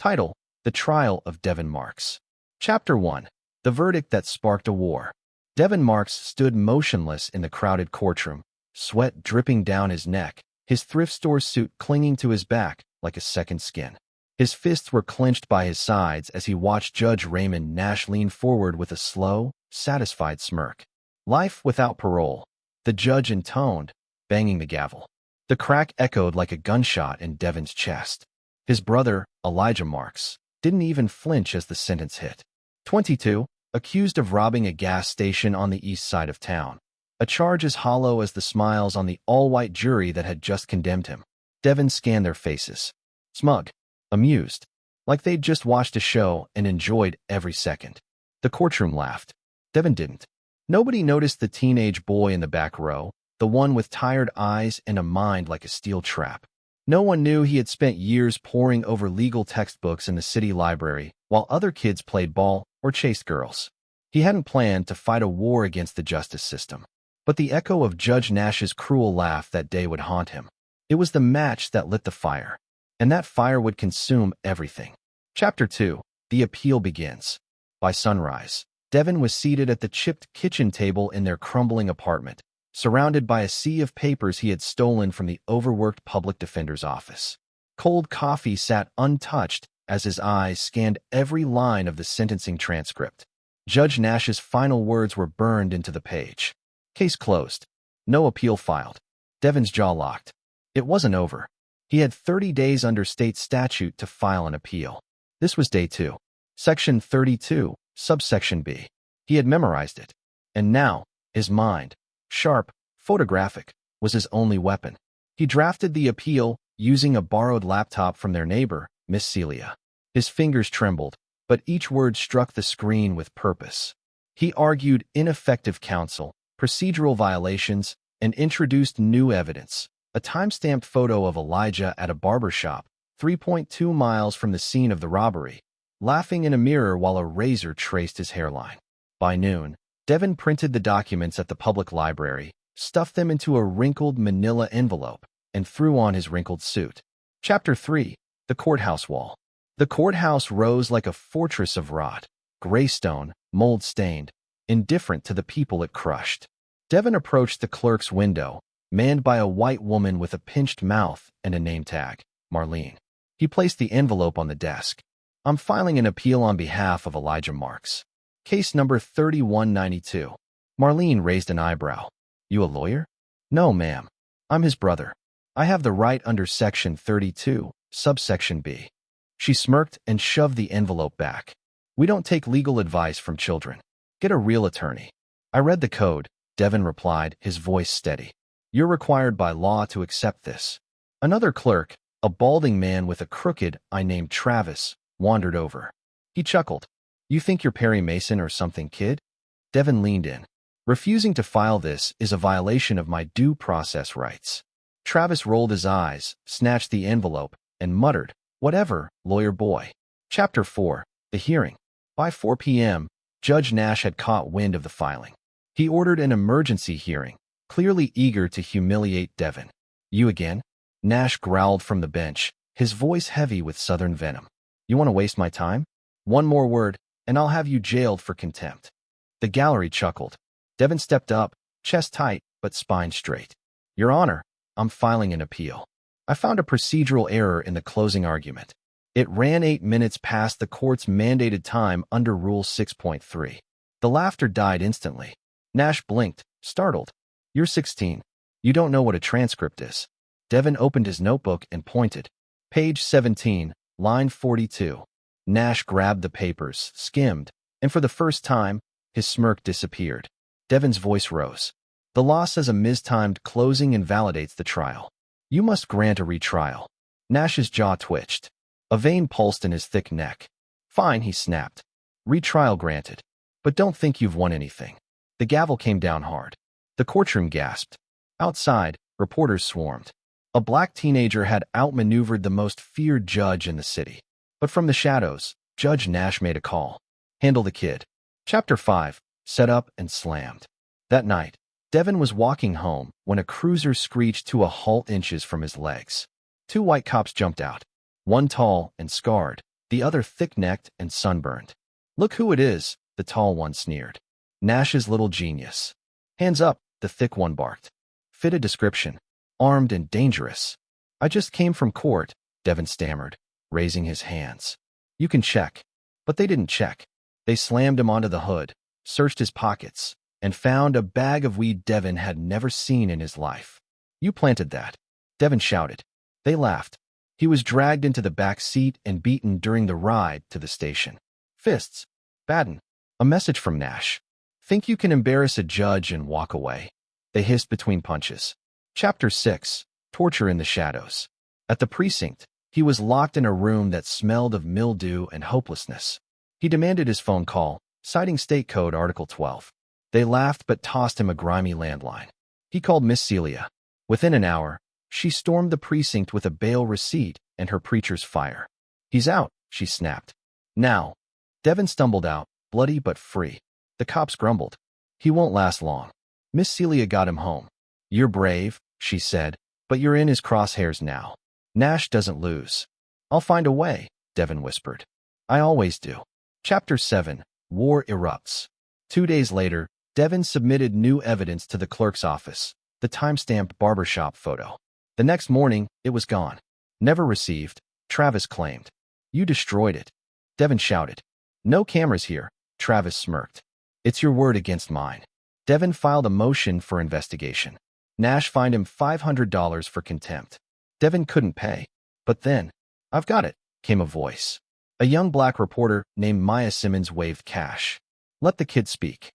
Title: The Trial of Devin Marks. Chapter 1. The Verdict That Sparked a War. Devin Marks stood motionless in the crowded courtroom, sweat dripping down his neck, his thrift store suit clinging to his back like a second skin. His fists were clenched by his sides as he watched Judge Raymond Nash lean forward with a slow, satisfied smirk. Life without parole, the judge intoned, banging the gavel. The crack echoed like a gunshot in Devin's chest. His brother, Elijah Marks, didn't even flinch as the sentence hit. 22, accused of robbing a gas station on the east side of town. A charge as hollow as the smiles on the all-white jury that had just condemned him. Devin scanned their faces. Smug. Amused. Like they'd just watched a show and enjoyed every second. The courtroom laughed. Devin didn't. Nobody noticed the teenage boy in the back row, the one with tired eyes and a mind like a steel trap. No one knew he had spent years poring over legal textbooks in the city library while other kids played ball or chased girls. He hadn't planned to fight a war against the justice system. But the echo of Judge Nash's cruel laugh that day would haunt him. It was the match that lit the fire. And that fire would consume everything. Chapter 2. The Appeal Begins. By sunrise, Devin was seated at the chipped kitchen table in their crumbling apartment, surrounded by a sea of papers he had stolen from the overworked public defender's office. Cold coffee sat untouched as his eyes scanned every line of the sentencing transcript. Judge Nash's final words were burned into the page. Case closed. No appeal filed. Devin's jaw locked. It wasn't over. He had 30 days under state statute to file an appeal. This was day 2. Section 32, subsection B. He had memorized it. And now, his mind, sharp, photographic, was his only weapon. He drafted the appeal using a borrowed laptop from their neighbor, Miss Celia. His fingers trembled, but each word struck the screen with purpose. He argued ineffective counsel, procedural violations, and introduced new evidence. A time-stamped photo of Elijah at a barber shop, 3.2 miles from the scene of the robbery, laughing in a mirror while a razor traced his hairline. By noon, Devin printed the documents at the public library, stuffed them into a wrinkled manila envelope, and threw on his wrinkled suit. Chapter 3. The Courthouse Wall. The courthouse rose like a fortress of rot, gray stone, mold-stained, indifferent to the people it crushed. Devin approached the clerk's window, manned by a white woman with a pinched mouth and a name tag, Marlene. He placed the envelope on the desk. I'm filing an appeal on behalf of Elijah Marks. Case number 3192. Marlene raised an eyebrow. You a lawyer? No, ma'am. I'm his brother. I have the right under section 32, subsection B. She smirked and shoved the envelope back. We don't take legal advice from children. Get a real attorney. I read the code, Devin replied, his voice steady. You're required by law to accept this. Another clerk, a balding man with a crooked eye named Travis, wandered over. He chuckled. You think you're Perry Mason or something, kid? Devin leaned in. Refusing to file this is a violation of my due process rights. Travis rolled his eyes, snatched the envelope, and muttered, Whatever, lawyer boy. Chapter 4. The Hearing. By 4 p.m., Judge Nash had caught wind of the filing. He ordered an emergency hearing, clearly eager to humiliate Devin. You again? Nash growled from the bench, his voice heavy with southern venom. You want to waste my time? One more word, and I'll have you jailed for contempt. The gallery chuckled. Devin stepped up, chest tight, but spine straight. Your Honor, I'm filing an appeal. I found a procedural error in the closing argument. It ran 8 minutes past the court's mandated time under Rule 6.3. The laughter died instantly. Nash blinked, startled. You're 16. You don't know what a transcript is. Devin opened his notebook and pointed. Page 17, line 42. Nash grabbed the papers, skimmed, and for the first time, his smirk disappeared. Devin's voice rose. The law says a mistimed closing invalidates the trial. You must grant a retrial. Nash's jaw twitched. A vein pulsed in his thick neck. Fine, he snapped. Retrial granted. But don't think you've won anything. The gavel came down hard. The courtroom gasped. Outside, reporters swarmed. A black teenager had outmaneuvered the most feared judge in the city. But from the shadows, Judge Nash made a call. Handle the kid. Chapter 5. Set up and slammed. That night, Devin was walking home when a cruiser screeched to a halt inches from his legs. 2 white cops jumped out. One tall and scarred, the other thick-necked and sunburned. "Look who it is," the tall one sneered. "Nash's little genius." "Hands up," the thick one barked. "Fit a description. Armed and dangerous." "I just came from court," Devin stammered, raising his hands. "You can check." But they didn't check. They slammed him onto the hood, searched his pockets, and found a bag of weed Devin had never seen in his life. "You planted that," Devin shouted. They laughed. He was dragged into the back seat and beaten during the ride to the station. "Fists. Baden. A message from Nash. Think you can embarrass a judge and walk away?" They hissed between punches. Chapter 6. Torture in the Shadows. At the precinct, he was locked in a room that smelled of mildew and hopelessness. He demanded his phone call, citing State Code Article 12. They laughed but tossed him a grimy landline. He called Miss Celia. Within an hour, she stormed the precinct with a bail receipt and her preacher's fire. "He's out," she snapped. "Now." Devin stumbled out, bloody but free. The cops grumbled. "He won't last long." Miss Celia got him home. "You're brave," she said, "but you're in his crosshairs now. Nash doesn't lose." "I'll find a way," Devin whispered. "I always do." Chapter 7. War erupts. 2 days later, Devin submitted new evidence to the clerk's office, the time-stamped barbershop photo. The next morning, it was gone. "Never received," Travis claimed. "You destroyed it," Devin shouted. "No cameras here," Travis smirked. "It's your word against mine." Devin filed a motion for investigation. Nash fined him $500 for contempt. Devin couldn't pay. But then, "I've got it," came a voice. A young black reporter named Maya Simmons waved cash. "Let the kid speak."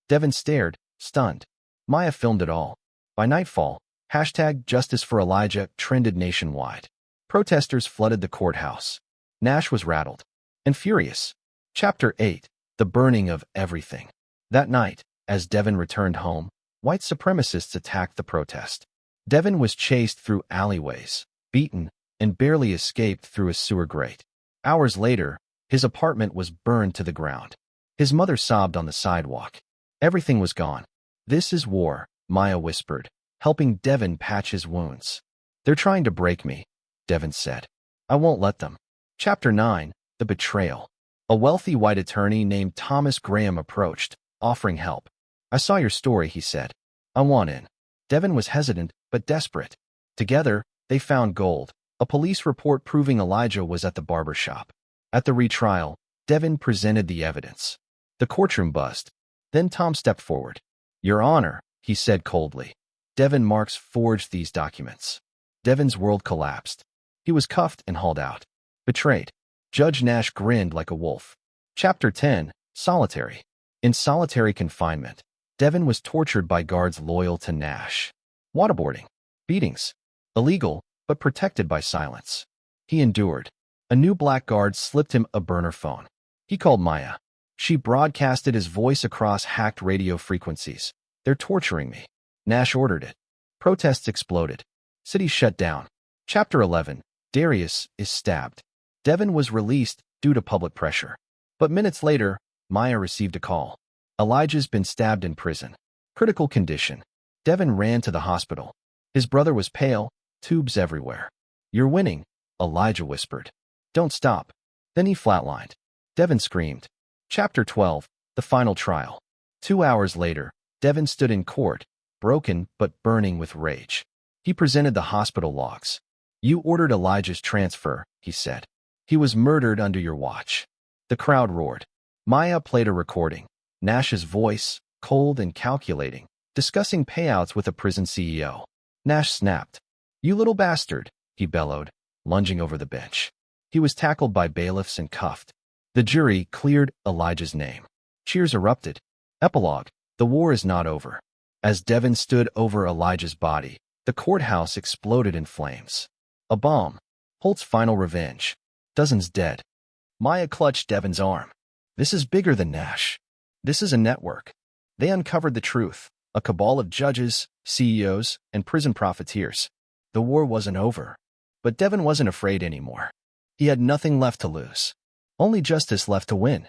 Devin stared, stunned. Maya filmed it all. By nightfall, #JusticeForElijah trended nationwide. Protesters flooded the courthouse. Nash was rattled and furious. Chapter 8. The burning of everything. That night, as Devin returned home, white supremacists attacked the protest. Devin was chased through alleyways, beaten, and barely escaped through a sewer grate. Hours later, his apartment was burned to the ground. His mother sobbed on the sidewalk. Everything was gone. "This is war," Maya whispered, helping Devin patch his wounds. "They're trying to break me," Devin said. "I won't let them." Chapter 9. The Betrayal. A wealthy white attorney named Thomas Graham approached, offering help. "I saw your story," he said. "I want in." Devin was hesitant, but desperate. Together, they found gold, a police report proving Elijah was at the barber shop. At the retrial, Devin presented the evidence. The courtroom buzzed. Then Tom stepped forward. "Your Honor," he said coldly. "Devin Marks forged these documents." Devin's world collapsed. He was cuffed and hauled out. Betrayed. Judge Nash grinned like a wolf. Chapter 10. Solitary. In solitary confinement, Devin was tortured by guards loyal to Nash. Waterboarding. Beatings. Illegal, but protected by silence. He endured. A new black guard slipped him a burner phone. He called Maya. She broadcasted his voice across hacked radio frequencies. "They're torturing me." Nash ordered it. Protests exploded. Cities shut down. Chapter 11. Darius is stabbed. Devin was released due to public pressure. But minutes later, Maya received a call. "Elijah's been stabbed in prison. Critical condition." Devin ran to the hospital. His brother was pale, tubes everywhere. "You're winning," Elijah whispered. "Don't stop." Then he flatlined. Devin screamed. Chapter 12. The Final Trial. 2 hours later, Devin stood in court, broken but burning with rage. He presented the hospital logs. "You ordered Elijah's transfer," he said. "He was murdered under your watch." The crowd roared. Maya played a recording. Nash's voice, cold and calculating, discussing payouts with a prison CEO. Nash snapped. "You little bastard," he bellowed, lunging over the bench. He was tackled by bailiffs and cuffed. The jury cleared Elijah's name. Cheers erupted. Epilogue. The war is not over. As Devin stood over Elijah's body, the courthouse exploded in flames. A bomb. Holt's final revenge. Dozens dead. Maya clutched Devin's arm. "This is bigger than Nash. This is a network." They uncovered the truth. A cabal of judges, CEOs, and prison profiteers. The war wasn't over. But Devin wasn't afraid anymore. He had nothing left to lose. Only justice left to win.